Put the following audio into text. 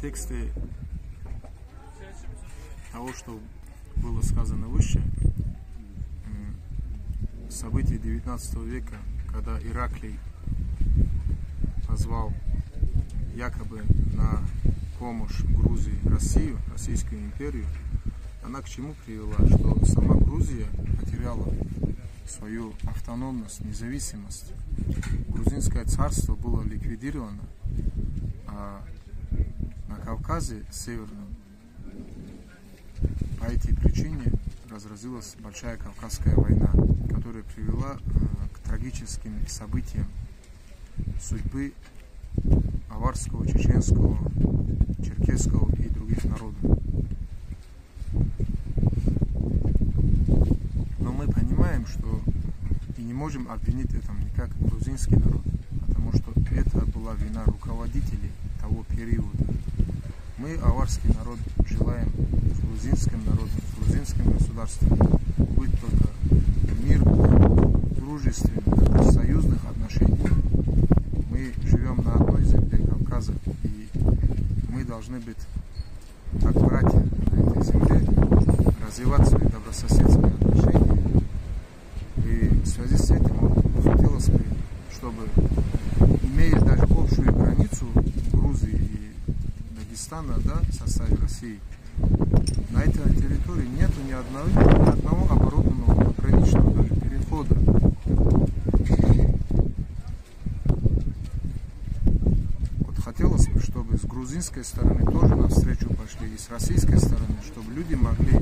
контексте того, что было сказано выше, события 19 века, когда Ираклий позвал якобы на помощь Грузии Россию, Российскую империю, она к чему привела? Что сама Грузия потеряла свою автономность, независимость. Грузинское царство было ликвидировано, а на Кавказе Северном по этой причине разразилась Большая Кавказская война, которая привела к трагическим событиям судьбы аварского, чеченского, черкесского и других народов. Но мы понимаем, что и не можем обвинить это никак грузинский народ, потому что это была вина руководителей того периода. Мы, аварский народ, желаем с грузинским народом, с грузинским государством быть только в мир, дружественных, союзных отношениях. Мы живем на одной земле Кавказа, и мы должны быть как братья на этой земле, развивать свои добрососедские отношения. И в связи с этим хотелось бы, чтобы, имея даже общую границу Грузии и Дагестана, да, в составе России, на этой территории нету ни одного оборудованного пограничного даже перехода. Вот хотелось бы, чтобы с грузинской стороны тоже навстречу пошли, и с российской стороны, чтобы люди могли